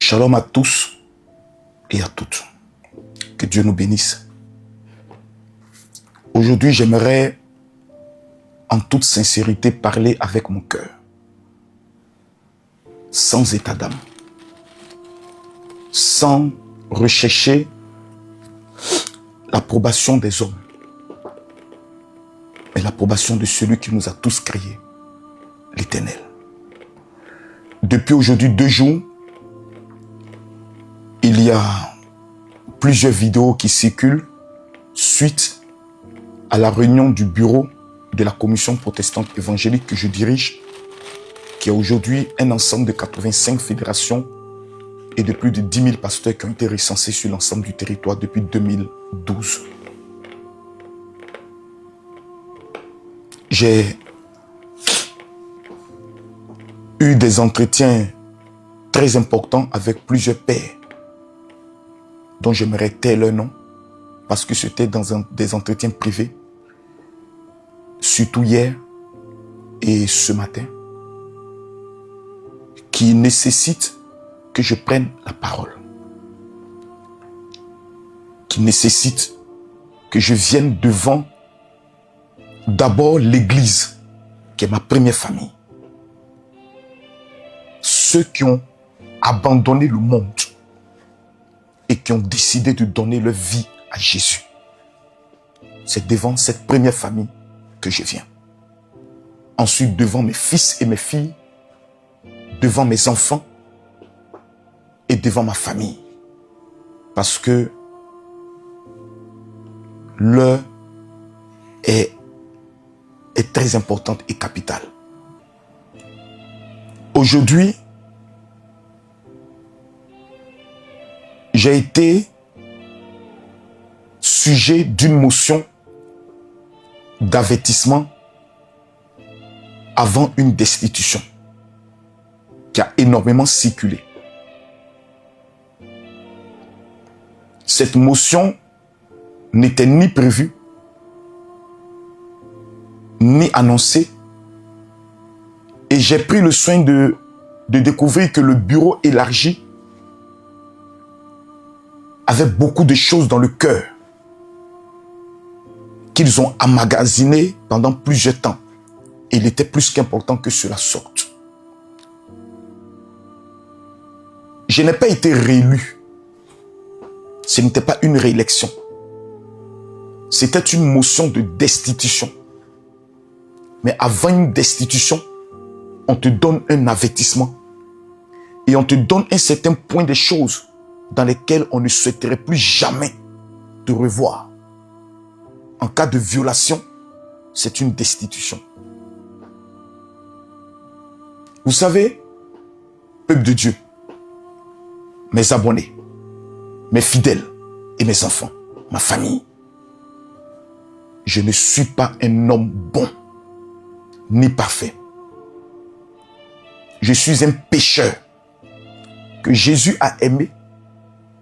Shalom à tous et à toutes. Que Dieu nous bénisse. Aujourd'hui, j'aimerais en toute sincérité parler avec mon cœur, sans état d'âme, sans rechercher l'approbation des hommes, mais l'approbation de celui qui nous a tous créés, l'Éternel. Depuis aujourd'hui 2 jours, il y a plusieurs vidéos qui circulent suite à la réunion du bureau de la commission protestante évangélique que je dirige, qui a aujourd'hui un ensemble de 85 fédérations et de plus de 10 000 pasteurs qui ont été recensés sur l'ensemble du territoire depuis 2012. J'ai eu des entretiens très importants avec plusieurs pères dont j'aimerais taire leur nom parce que c'était dans des entretiens privés, surtout hier et ce matin, qui nécessitent que je prenne la parole, qui nécessitent que je vienne devant d'abord l'Église, qui est ma première famille. Ceux qui ont abandonné le monde et qui ont décidé de donner leur vie à Jésus. C'est devant cette première famille que je viens. Ensuite, devant mes fils et mes filles, devant mes enfants et devant ma famille. Parce que l'heure est très importante et capitale. Aujourd'hui, j'ai été sujet d'une motion d'avertissement avant une destitution qui a énormément circulé. Cette motion n'était ni prévue, ni annoncée, et j'ai pris le soin de découvrir que le bureau élargi avait beaucoup de choses dans le cœur qu'ils ont emmagasinées pendant plusieurs temps. Et il était plus qu'important que cela sorte. Je n'ai pas été réélu. Ce n'était pas une réélection. C'était une motion de destitution. Mais avant une destitution, on te donne un avertissement. Et on te donne un certain point des choses dans lesquelles on ne souhaiterait plus jamais te revoir. En cas de violation, c'est une destitution. Vous savez, peuple de Dieu, mes abonnés, mes fidèles et mes enfants, ma famille, je ne suis pas un homme bon, ni parfait. Je suis un pécheur que Jésus a aimé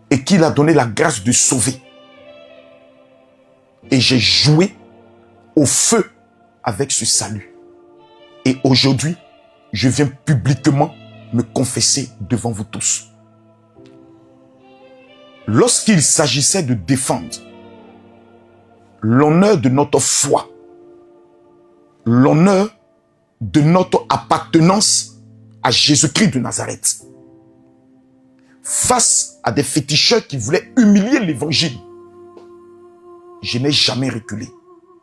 et qu'il a donné la grâce de sauver. Et j'ai joué au feu avec ce salut. Et aujourd'hui, je viens publiquement me confesser devant vous tous. Lorsqu'il s'agissait de défendre l'honneur de notre foi, l'honneur de notre appartenance à Jésus-Christ de Nazareth, face à des féticheurs qui voulaient humilier l'évangile, je n'ai jamais reculé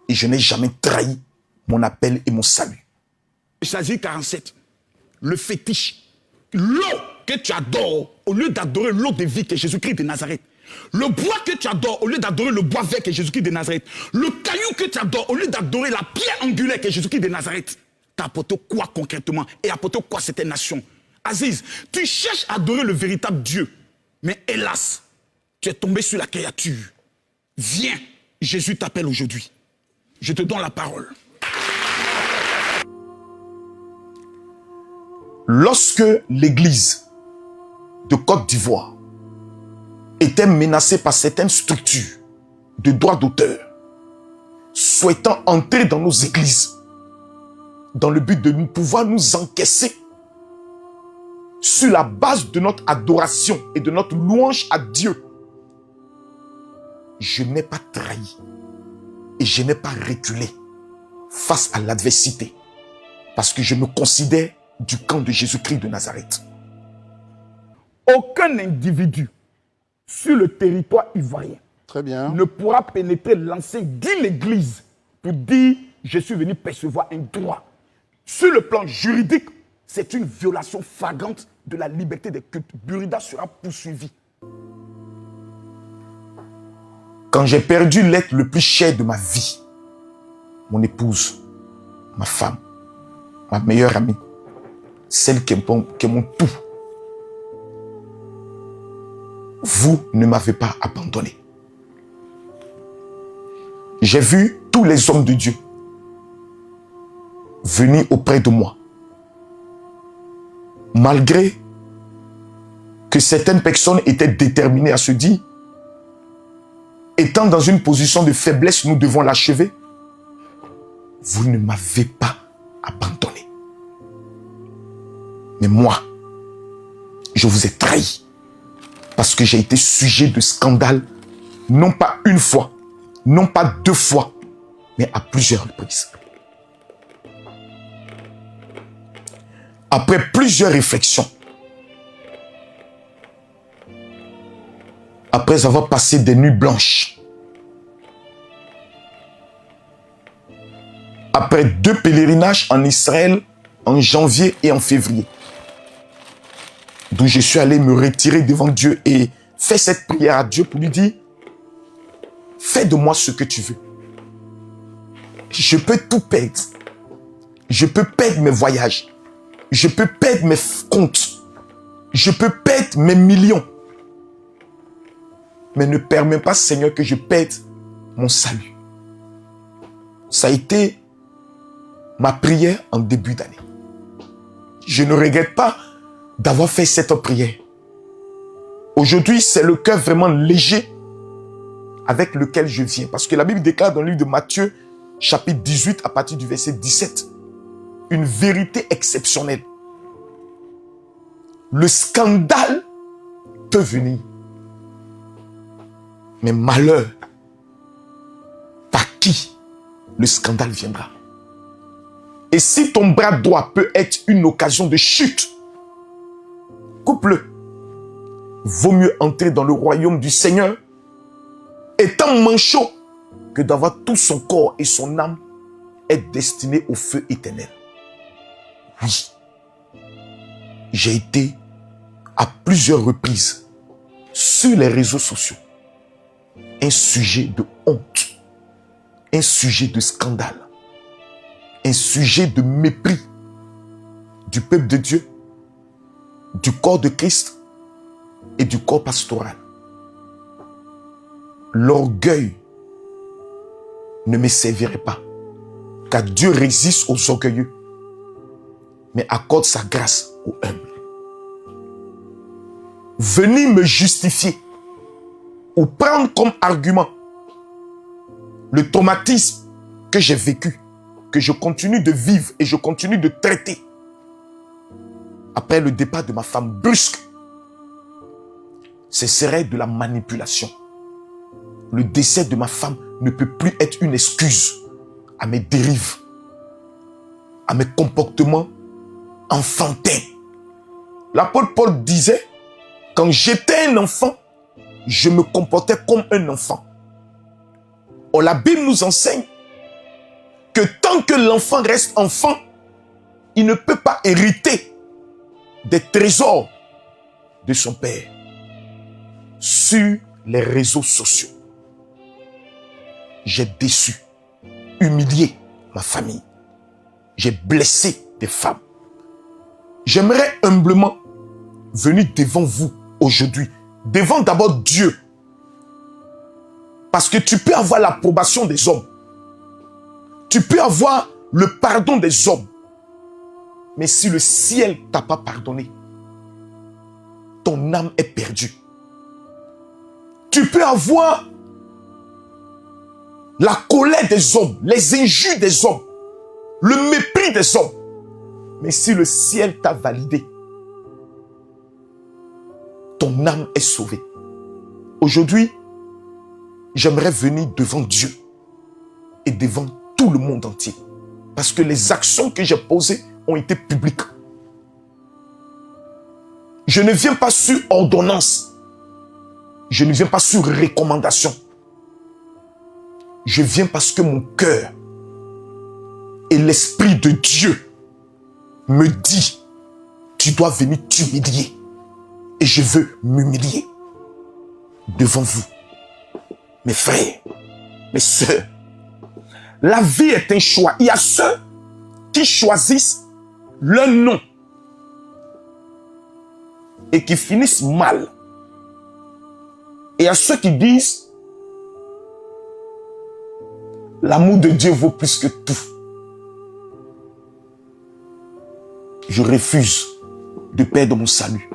et je n'ai jamais trahi mon appel et mon salut. Isaïe 47, le fétiche, l'eau que tu adores, au lieu d'adorer l'eau de vie qui est Jésus-Christ de Nazareth, le bois que tu adores, au lieu d'adorer le bois vert qui est Jésus-Christ de Nazareth, le caillou que tu adores, au lieu d'adorer la pierre angulaire qui est Jésus-Christ de Nazareth, t'as apporté quoi concrètement et apporté quoi cette nation? Aziz, tu cherches à adorer le véritable Dieu, mais hélas, tu es tombé sur la créature. Viens, Jésus t'appelle aujourd'hui. Je te donne la parole. Lorsque l'Église de Côte d'Ivoire était menacée par certaines structures de droits d'auteur souhaitant entrer dans nos églises dans le but de pouvoir nous encaisser sur la base de notre adoration et de notre louange à Dieu, je n'ai pas trahi et je n'ai pas reculé face à l'adversité parce que je me considère du camp de Jésus-Christ de Nazareth. Aucun individu sur le territoire ivoirien Très bien. ne pourra pénétrer l'enceinte d'une église pour dire « je suis venu percevoir un droit ». Sur le plan juridique, c'est une violation flagrante de la liberté des cultes. Burida sera poursuivi. Quand j'ai perdu l'être le plus cher de ma vie, mon épouse, ma femme, ma meilleure amie, celle qui est mon tout, vous ne m'avez pas abandonné. J'ai vu tous les hommes de Dieu venir auprès de moi. Malgré que certaines personnes étaient déterminées à se dire, étant dans une position de faiblesse, nous devons l'achever. Vous ne m'avez pas abandonné. Mais moi, je vous ai trahi. Parce que j'ai été sujet de scandale, non pas une fois, non pas deux fois, mais à plusieurs reprises. Après plusieurs réflexions, après avoir passé des nuits blanches, après 2 pèlerinages en Israël en janvier et en février, d'où je suis allé me retirer devant Dieu et faire cette prière à Dieu pour lui dire, fais de moi ce que tu veux. Je peux tout perdre. Je peux perdre mes voyages. Je peux perdre mes comptes. Je peux perdre mes millions. Mais ne permets pas, Seigneur, que je perde mon salut. Ça a été ma prière en début d'année. Je ne regrette pas d'avoir fait cette prière. Aujourd'hui, c'est le cœur vraiment léger avec lequel je viens. Parce que la Bible déclare dans le livre de Matthieu, chapitre 18, à partir du verset 17, une vérité exceptionnelle. Le scandale peut venir. Mais malheur, par qui le scandale viendra. Et si ton bras droit peut être une occasion de chute, coupe-le. Vaut mieux entrer dans le royaume du Seigneur étant manchot que d'avoir tout son corps et son âme être destinés au feu éternel. Oui, j'ai été à plusieurs reprises sur les réseaux sociaux un sujet de honte, un sujet de scandale, un sujet de mépris du peuple de Dieu, du corps de Christ et du corps pastoral. L'orgueil ne me servirait pas, car Dieu résiste aux orgueilleux, mais accorde sa grâce aux humbles. Venir me justifier ou prendre comme argument le traumatisme que j'ai vécu, que je continue de vivre et je continue de traiter après le départ de ma femme brusque, ce serait de la manipulation. Le décès de ma femme ne peut plus être une excuse à mes dérives, à mes comportements enfantins. L'apôtre Paul disait, quand j'étais un enfant, je me comportais comme un enfant. Or, la Bible nous enseigne que tant que l'enfant reste enfant, il ne peut pas hériter des trésors de son père. Sur les réseaux sociaux, j'ai déçu, humilié ma famille. J'ai blessé des femmes. J'aimerais humblement venir devant vous aujourd'hui, devant d'abord Dieu. Parce que tu peux avoir l'approbation des hommes. Tu peux avoir le pardon des hommes. Mais si le ciel ne t'a pas pardonné, ton âme est perdue. Tu peux avoir la colère des hommes, les injures des hommes, le mépris des hommes. Mais si le ciel t'a validé, ton âme est sauvée. Aujourd'hui, j'aimerais venir devant Dieu et devant tout le monde entier. Parce que les actions que j'ai posées ont été publiques. Je ne viens pas sur ordonnance. Je ne viens pas sur recommandation. Je viens parce que mon cœur et l'Esprit de Dieu me dit, tu dois venir t'humilier. Et je veux m'humilier devant vous. Mes frères, mes sœurs, la vie est un choix. Il y a ceux qui choisissent leur nom et qui finissent mal. Et il y a ceux qui disent l'amour de Dieu vaut plus que tout. Je refuse de perdre mon salut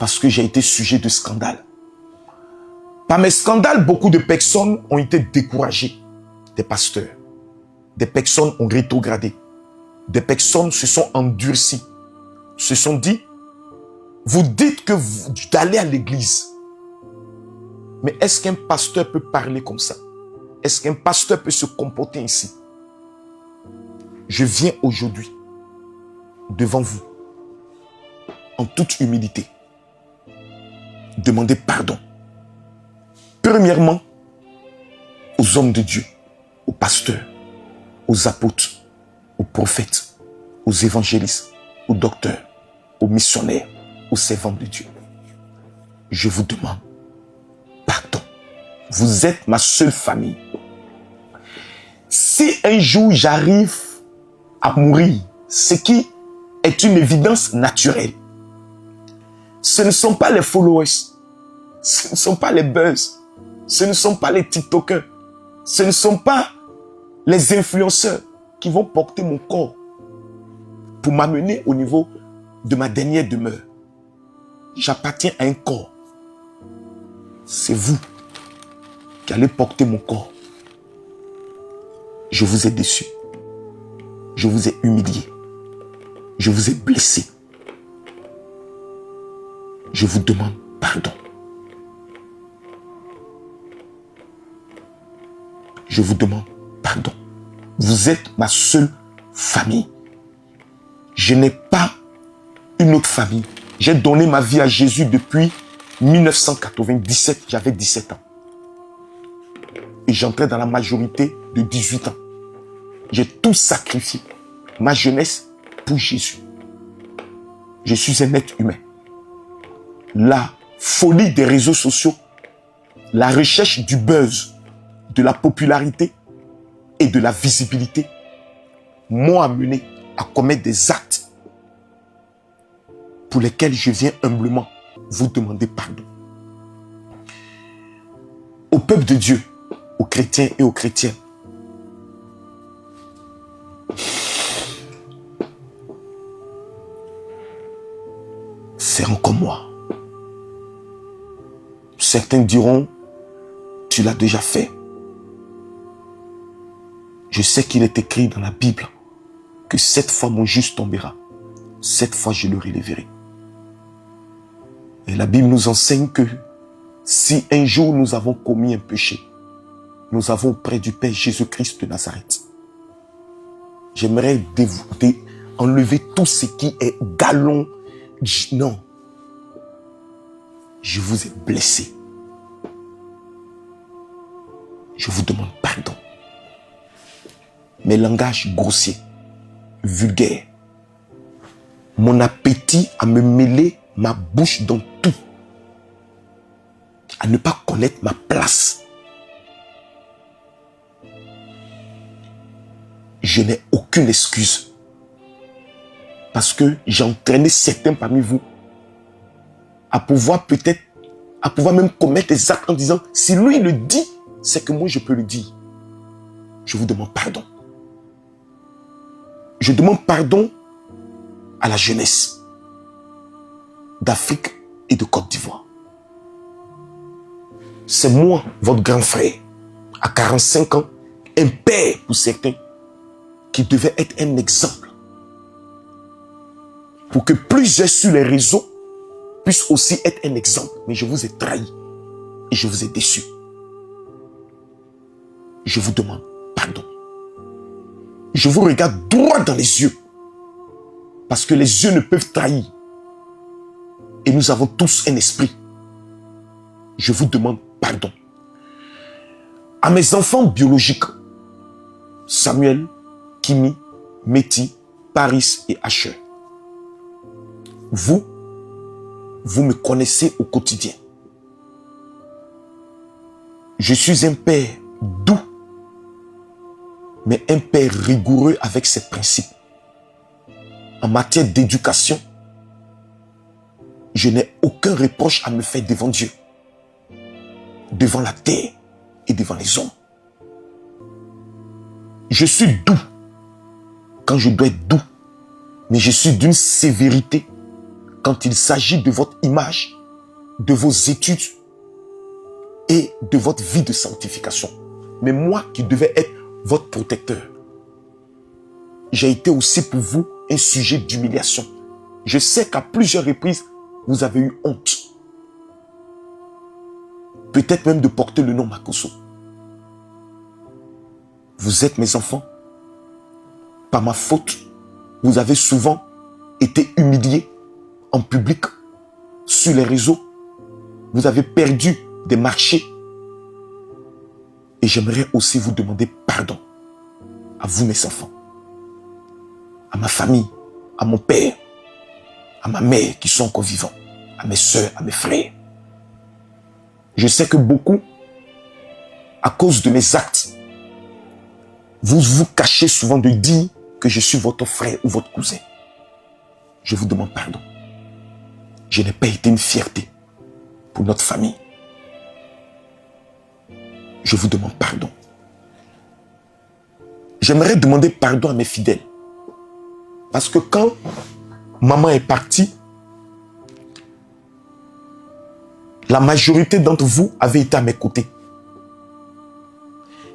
parce que j'ai été sujet de scandale. Par mes scandales, beaucoup de personnes ont été découragées. Des pasteurs, des personnes ont rétrogradé, des personnes se sont endurcies, se sont dit, vous dites que d'aller à l'église, mais est-ce qu'un pasteur peut parler comme ça? Est-ce qu'un pasteur peut se comporter ainsi? Je viens aujourd'hui devant vous, en toute humilité, demander pardon. Premièrement, aux hommes de Dieu, aux pasteurs, aux apôtres, aux prophètes, aux évangélistes, aux docteurs, aux missionnaires, aux servants de Dieu. Je vous demande pardon. Vous êtes ma seule famille. Si un jour j'arrive à mourir, ce qui est une évidence naturelle, ce ne sont pas les followers, ce ne sont pas les buzz, ce ne sont pas les TikTokers, ce ne sont pas les influenceurs qui vont porter mon corps pour m'amener au niveau de ma dernière demeure. J'appartiens à un corps. C'est vous qui allez porter mon corps. Je vous ai déçu. Je vous ai humilié. Je vous ai blessé. Je vous demande pardon. Je vous demande pardon. Vous êtes ma seule famille. Je n'ai pas une autre famille. J'ai donné ma vie à Jésus depuis 1997. J'avais 17 ans. Et j'entrais dans la majorité de 18 ans. J'ai tout sacrifié. Ma jeunesse pour Jésus. Je suis un être humain. La folie des réseaux sociaux, la recherche du buzz, de la popularité et de la visibilité m'ont amené à commettre des actes pour lesquels je viens humblement vous demander pardon. Au peuple de Dieu, aux chrétiens et aux chrétiennes, seront comme moi. Certains diront, tu l'as déjà fait. Je sais qu'il est écrit dans la Bible que 7 fois mon juste tombera, 7 fois je le relèverai. Et la Bible nous enseigne que si un jour nous avons commis un péché, nous avons auprès du Père Jésus-Christ de Nazareth. J'aimerais enlever tout ce qui est galon. Non. Je vous ai blessé. Je vous demande pardon. Mes langages grossiers, vulgaires, mon appétit à me mêler ma bouche dans tout, à ne pas connaître ma place. Je n'ai aucune excuse. Parce que j'ai entraîné certains parmi vous à pouvoir même commettre des actes en disant, si lui le dit, c'est que moi je peux le dire. Je vous demande pardon. Je demande pardon à la jeunesse d'Afrique et de Côte d'Ivoire. C'est moi, votre grand frère, à 45 ans, un père pour certains, qui devait être un exemple. Pour que plusieurs sur les réseaux puisse aussi être un exemple. Mais je vous ai trahi et je vous ai déçu. Je vous demande pardon. Je vous regarde droit dans les yeux. Parce que les yeux ne peuvent trahir. Et nous avons tous un esprit. Je vous demande pardon. À mes enfants biologiques, Samuel, Kimi, Méti, Paris et Asher, vous me connaissez au quotidien. Je suis un père doux, mais un père rigoureux avec ses principes. En matière d'éducation, je n'ai aucun reproche à me faire devant Dieu, devant la terre et devant les hommes. Je suis doux quand je dois être doux, mais je suis d'une sévérité quand il s'agit de votre image, de vos études et de votre vie de sanctification. Mais moi qui devais être votre protecteur, j'ai été aussi pour vous un sujet d'humiliation. Je sais qu'à plusieurs reprises, vous avez eu honte. Peut-être même de porter le nom Makosso. Vous êtes mes enfants. Par ma faute, vous avez souvent été humiliés en public, sur les réseaux. Vous avez perdu des marchés. Et j'aimerais aussi vous demander pardon. À vous mes enfants. À ma famille, à mon père, à ma mère qui sont encore vivants, à mes soeurs, à mes frères. Je sais que beaucoup, à cause de mes actes, vous vous cachez souvent de dire que je suis votre frère ou votre cousin. Je vous demande pardon. Je n'ai pas été une fierté pour notre famille. Je vous demande pardon. J'aimerais demander pardon à mes fidèles. Parce que quand maman est partie, la majorité d'entre vous avez été à mes côtés.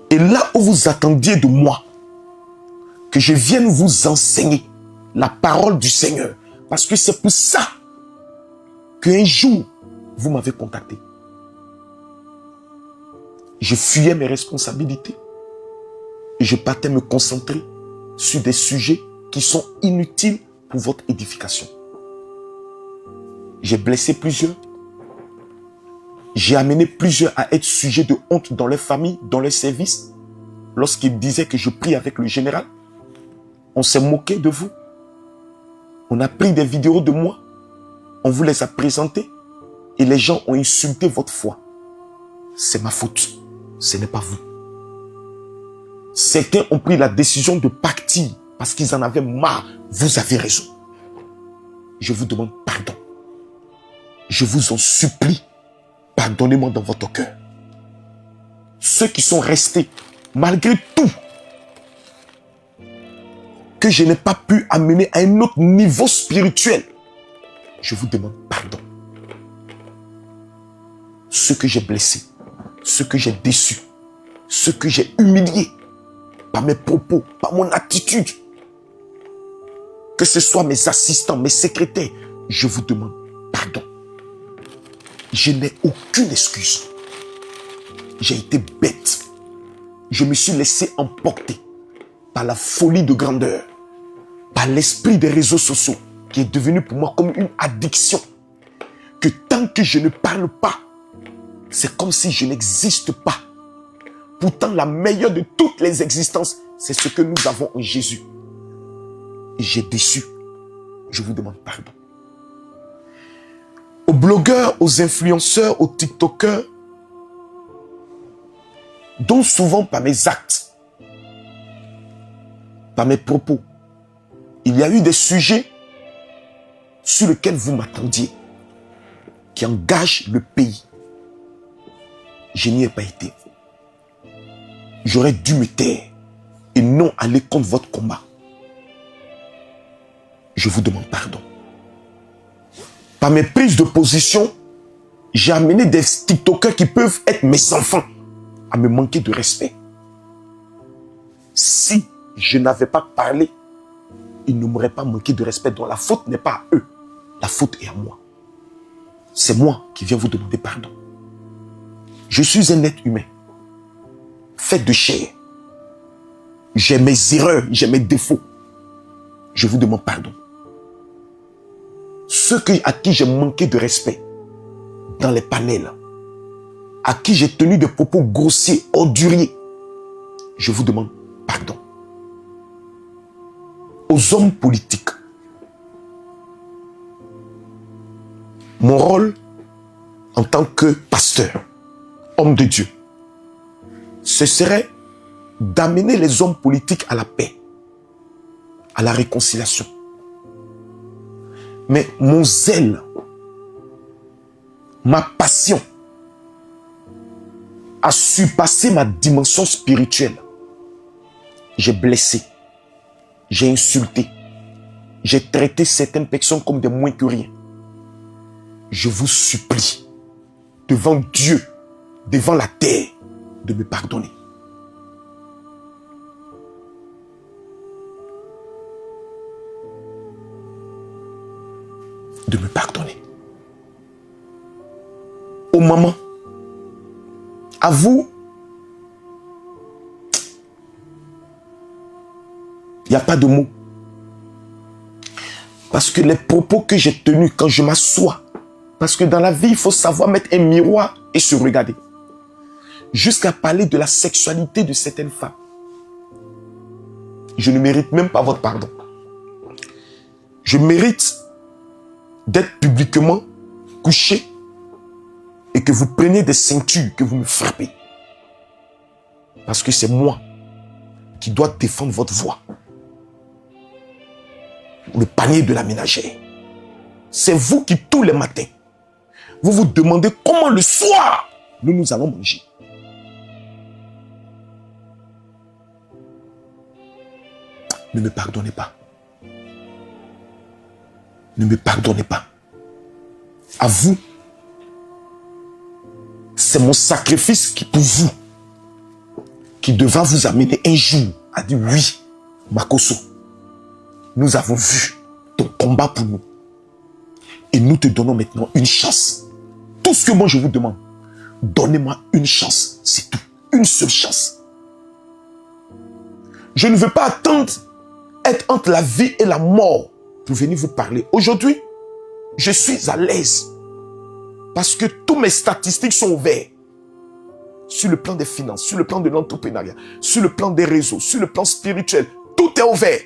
Et là où vous attendiez de moi, que je vienne vous enseigner la parole du Seigneur, parce que c'est pour ça qu'un jour, vous m'avez contacté. Je fuyais mes responsabilités et je partais me concentrer sur des sujets qui sont inutiles pour votre édification. J'ai blessé plusieurs. J'ai amené plusieurs à être sujets de honte dans leur famille, dans leur service. Lorsqu'ils disaient que je prie avec le général, on s'est moqué de vous. On a pris des vidéos de moi. On vous les a présentées. Et les gens ont insulté votre foi. C'est ma faute. Ce n'est pas vous. Certains ont pris la décision de partir parce qu'ils en avaient marre. Vous avez raison. Je vous demande pardon. Je vous en supplie. Pardonnez-moi dans votre cœur. Ceux qui sont restés, malgré tout, que je n'ai pas pu amener à un autre niveau spirituel, je vous demande pardon. Ceux que j'ai blessés, ceux que j'ai déçus, ceux que j'ai humiliés par mes propos, par mon attitude, que ce soit mes assistants, mes secrétaires, je vous demande pardon. Je n'ai aucune excuse. J'ai été bête. Je me suis laissé emporter par la folie de grandeur, par l'esprit des réseaux sociaux qui est devenu pour moi comme une addiction. Que tant que je ne parle pas, c'est comme si je n'existe pas. Pourtant, la meilleure de toutes les existences, c'est ce que nous avons en Jésus. Et j'ai déçu. Je vous demande pardon. Aux blogueurs, aux influenceurs, aux tiktokers, dont souvent par mes actes, par mes propos, il y a eu des sujets sur lesquels vous m'attendiez, qui engagent le pays. Je n'y ai pas été. J'aurais dû me taire et non aller contre votre combat. Je vous demande pardon. Par mes prises de position, j'ai amené des tiktokers qui peuvent être mes enfants à me manquer de respect. Si je n'avais pas parlé, ils ne m'auraient pas manqué de respect. Donc la faute n'est pas à eux, la faute est à moi. c'est moi qui viens vous demander pardon. Je suis un être humain, fait de chair. J'ai mes erreurs, j'ai mes défauts. Je vous demande pardon. Ceux à qui j'ai manqué de respect dans les panels, à qui j'ai tenu des propos grossiers, orduriers, je vous demande pardon. Aux hommes politiques, mon rôle en tant que pasteur, homme de Dieu, ce serait d'amener les hommes politiques à la paix, à la réconciliation. Mais mon zèle, ma passion a surpassé ma dimension spirituelle. J'ai blessé, j'ai insulté, j'ai traité certaines personnes comme des moins que rien. Je vous supplie, devant Dieu, devant la terre, de me pardonner. De me pardonner. Aux mamans, à vous, il n'y a pas de mots. Parce que les propos que j'ai tenus quand je m'assois, parce que dans la vie, il faut savoir mettre un miroir et se regarder. Jusqu'à parler de la sexualité de certaines femmes. Je ne mérite même pas votre pardon. Je mérite d'être publiquement couché et que vous preniez des ceintures, que vous me frappez. Parce que c'est moi qui dois défendre votre voix. Le panier de la ménagère. C'est vous qui, tous les matins, vous vous demandez comment le soir, nous allons manger. Ne me pardonnez pas. Ne me pardonnez pas. À vous, c'est mon sacrifice qui pour vous, qui devra vous amener un jour à dire oui, Makosso, nous avons vu ton combat pour nous. Et nous te donnons maintenant une chance. Tout ce que moi je vous demande, donnez-moi une chance, c'est tout. Une seule chance. Je ne veux pas attendre être entre la vie et la mort pour venir vous parler. Aujourd'hui, je suis à l'aise parce que tous mes statistiques sont ouvertes. Sur le plan des finances, sur le plan de l'entrepreneuriat, sur le plan des réseaux, sur le plan spirituel, tout est ouvert.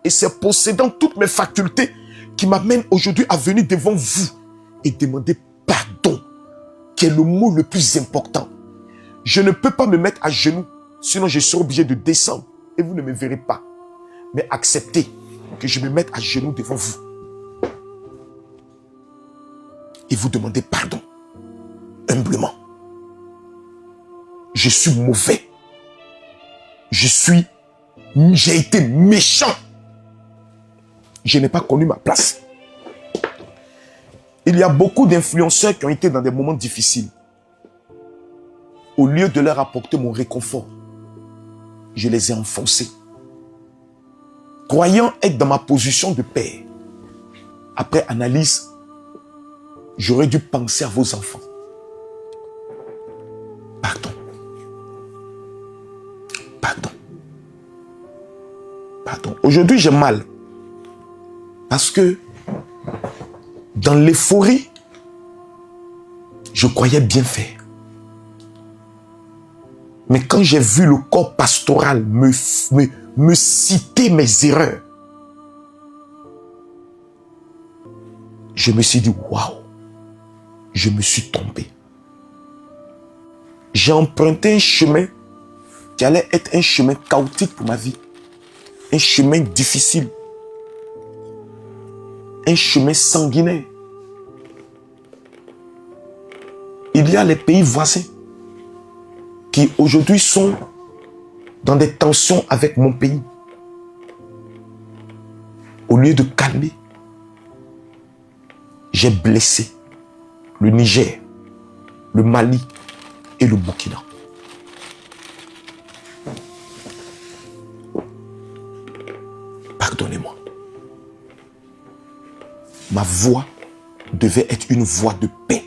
Et c'est possédant toutes mes facultés qui m'amène aujourd'hui à venir devant vous et demander pardon, qui est le mot le plus important. Je ne peux pas me mettre à genoux, sinon je serai obligé de descendre et vous ne me verrez pas. Mais acceptez que je me mette à genoux devant vous et vous demandez pardon, humblement. Je suis mauvais. J'ai été méchant. Je n'ai pas connu ma place. Il y a beaucoup d'influenceurs qui ont été dans des moments difficiles. Au lieu de leur apporter mon réconfort, je les ai enfoncés. Croyant être dans ma position de père, après analyse, j'aurais dû penser à vos enfants. Pardon. Pardon. Pardon. Aujourd'hui, j'ai mal. Parce que dans l'euphorie, je croyais bien faire. Mais quand j'ai vu le corps pastoral me citer mes erreurs, je me suis dit, waouh, je me suis trompé. J'ai emprunté un chemin qui allait être un chemin chaotique pour ma vie. Un chemin difficile. Un chemin sanguinaire. Il y a les pays voisins qui aujourd'hui sont dans des tensions avec mon pays. Au lieu de calmer, j'ai blessé le Niger, le Mali et le Burkina. Pardonnez-moi. Ma voix devait être une voie de paix.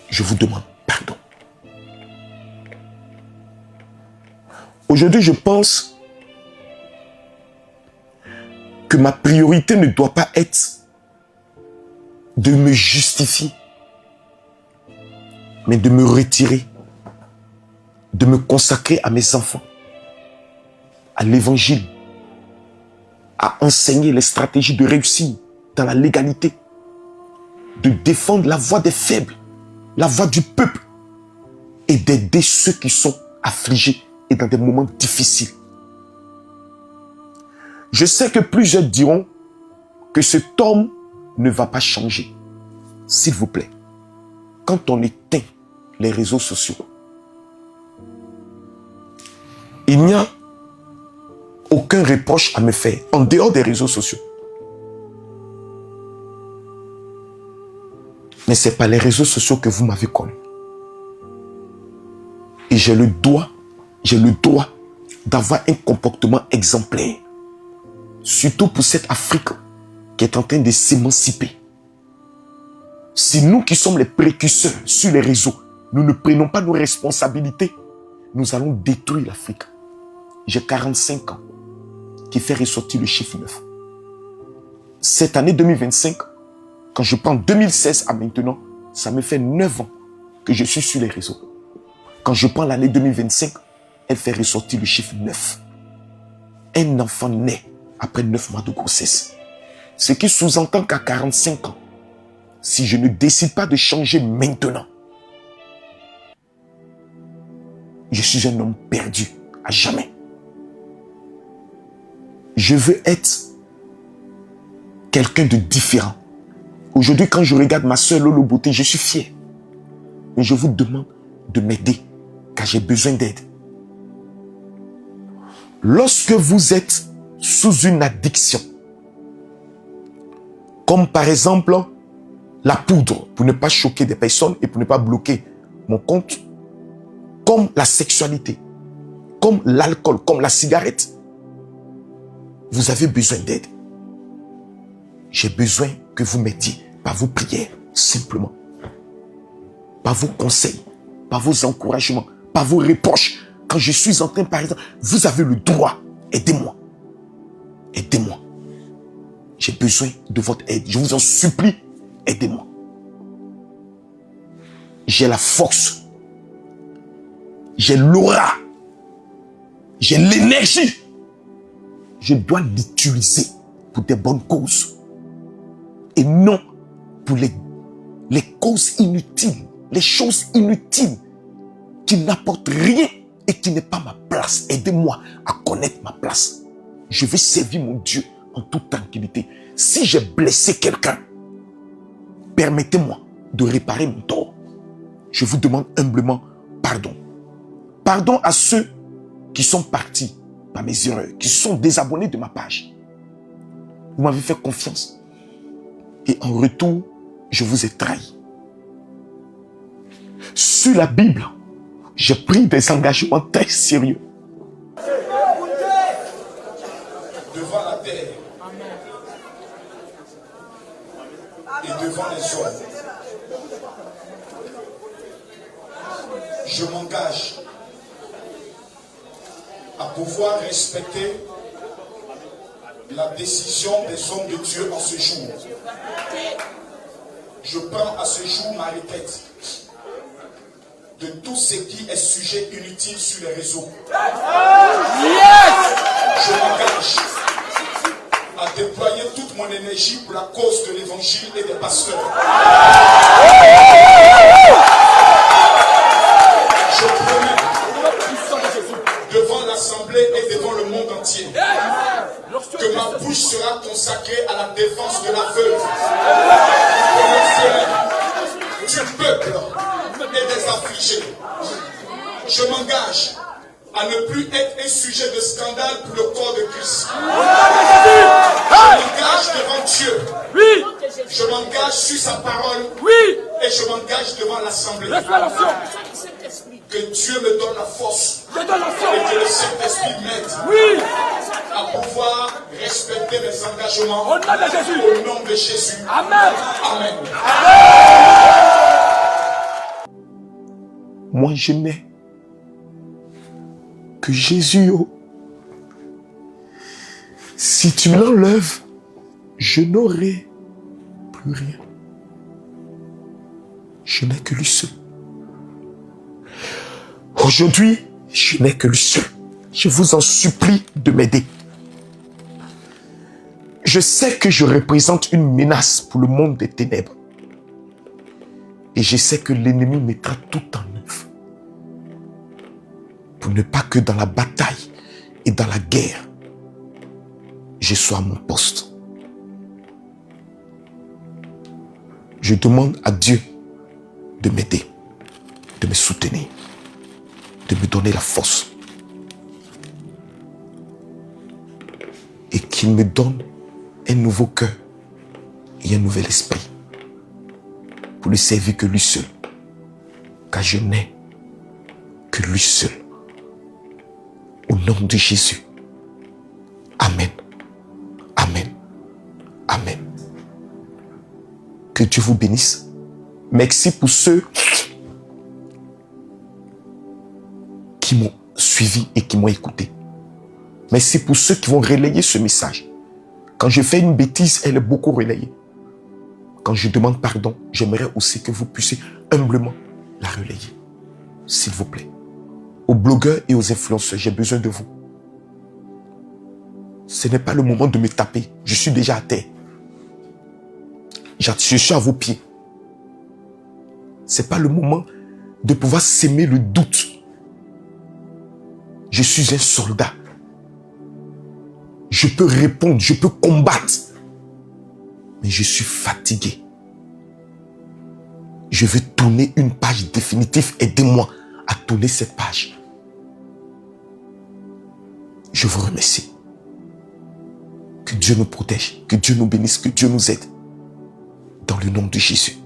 Je vous demande pardon. Aujourd'hui, je pense que ma priorité ne doit pas être de me justifier, mais de me retirer, de me consacrer à mes enfants, à l'évangile, à enseigner les stratégies de réussite dans la légalité, de défendre la voix des faibles, la voix du peuple et d'aider ceux qui sont affligés et dans des moments difficiles. Je sais que plusieurs diront que cet homme ne va pas changer. S'il vous plaît, quand on éteint les réseaux sociaux, il n'y a aucun reproche à me faire en dehors des réseaux sociaux. Mais ce n'est pas les réseaux sociaux que vous m'avez connu. Et j'ai le droit d'avoir un comportement exemplaire. Surtout pour cette Afrique qui est en train de s'émanciper. Si nous qui sommes les précurseurs sur les réseaux, nous ne prenons pas nos responsabilités, nous allons détruire l'Afrique. J'ai 45 ans qui fait ressortir le chiffre 9. Cette année 2025, quand je prends 2016 à maintenant, ça me fait 9 ans que je suis sur les réseaux. Quand je prends l'année 2025, elle fait ressortir le chiffre 9. Un enfant naît après 9 mois de grossesse. Ce qui sous-entend qu'à 45 ans, si je ne décide pas de changer maintenant, je suis un homme perdu à jamais. Je veux être quelqu'un de différent. Aujourd'hui, quand je regarde ma soeur Lolo Beauté, je suis fier. Mais je vous demande de m'aider, car j'ai besoin d'aide. Lorsque vous êtes sous une addiction, comme par exemple la poudre, pour ne pas choquer des personnes et pour ne pas bloquer mon compte, comme la sexualité, comme l'alcool, comme la cigarette, vous avez besoin d'aide. J'ai besoin que vous m'aidiez par vos prières, simplement. Par vos conseils, par vos encouragements, par vos reproches. Quand je suis en train, par exemple, vous avez le droit, aidez-moi. Aidez-moi. J'ai besoin de votre aide. Je vous en supplie, aidez-moi. J'ai la force. J'ai l'aura. J'ai l'énergie. Je dois l'utiliser pour des bonnes causes. Et non pour les causes inutiles, les choses inutiles qui n'apportent rien et qui n'est pas ma place. Aidez-moi à connaître ma place. Je vais servir mon Dieu en toute tranquillité. Si j'ai blessé quelqu'un, permettez-moi de réparer mon tort. Je vous demande humblement pardon. Pardon à ceux qui sont partis par mes erreurs, qui sont désabonnés de ma page. Vous m'avez fait confiance. Et en retour, je vous ai trahi. Sur la Bible, j'ai pris des engagements très sérieux. Devant la terre et devant les hommes, je m'engage à pouvoir respecter la décision des hommes de Dieu en ce jour. Je prends à ce jour ma requête de tout ce qui est sujet inutile sur les réseaux. Je m'engage à déployer toute mon énergie pour la cause de l'évangile et des pasteurs. Je promets devant l'Assemblée et devant le monde entier que ma bouche sera consacrée à la défense de la veuve, du peuple et des affligés. Je m'engage à ne plus être un sujet de scandale pour le corps de Christ. Je m'engage devant Dieu. Je m'engage sur sa parole. Et je m'engage devant l'Assemblée. Que Dieu me donne la force. Et que le Saint-Esprit m'aide à pouvoir respecter mes engagements. Au nom de Jésus. Au nom de Jésus. Amen. Amen. Moi, je n'ai que Jésus. Oh. Si tu l'enlèves, je n'aurai plus rien. Je n'ai que lui seul. Aujourd'hui, je n'ai que lui seul. Je vous en supplie de m'aider. Je sais que je représente une menace pour le monde des ténèbres. Et je sais que l'ennemi mettra tout en œuvre pour ne pas que dans la bataille et dans la guerre, je sois à mon poste. Je demande à Dieu de m'aider, de me soutenir, de me donner la force. Et qu'il me donne un nouveau cœur et un nouvel esprit pour ne servir que lui seul. Car je n'ai que lui seul. Au nom de Jésus. Amen. Amen. Amen. Que Dieu vous bénisse. Merci pour ceux qui m'ont suivi et qui m'ont écouté. Merci pour ceux qui vont relayer ce message. Quand je fais une bêtise, elle est beaucoup relayée. Quand je demande pardon, j'aimerais aussi que vous puissiez humblement la relayer. S'il vous plaît. Aux blogueurs et aux influenceurs, j'ai besoin de vous. Ce n'est pas le moment de me taper. Je suis déjà à terre. Je suis à vos pieds. Ce n'est pas le moment de pouvoir s'aimer le doute. Je suis un soldat. Je peux répondre, je peux combattre. Mais je suis fatigué. Je veux tourner une page définitive. Aidez-moi à tourner cette page. Je vous remercie. Que Dieu nous protège, que Dieu nous bénisse, que Dieu nous aide. Dans le nom de Jésus.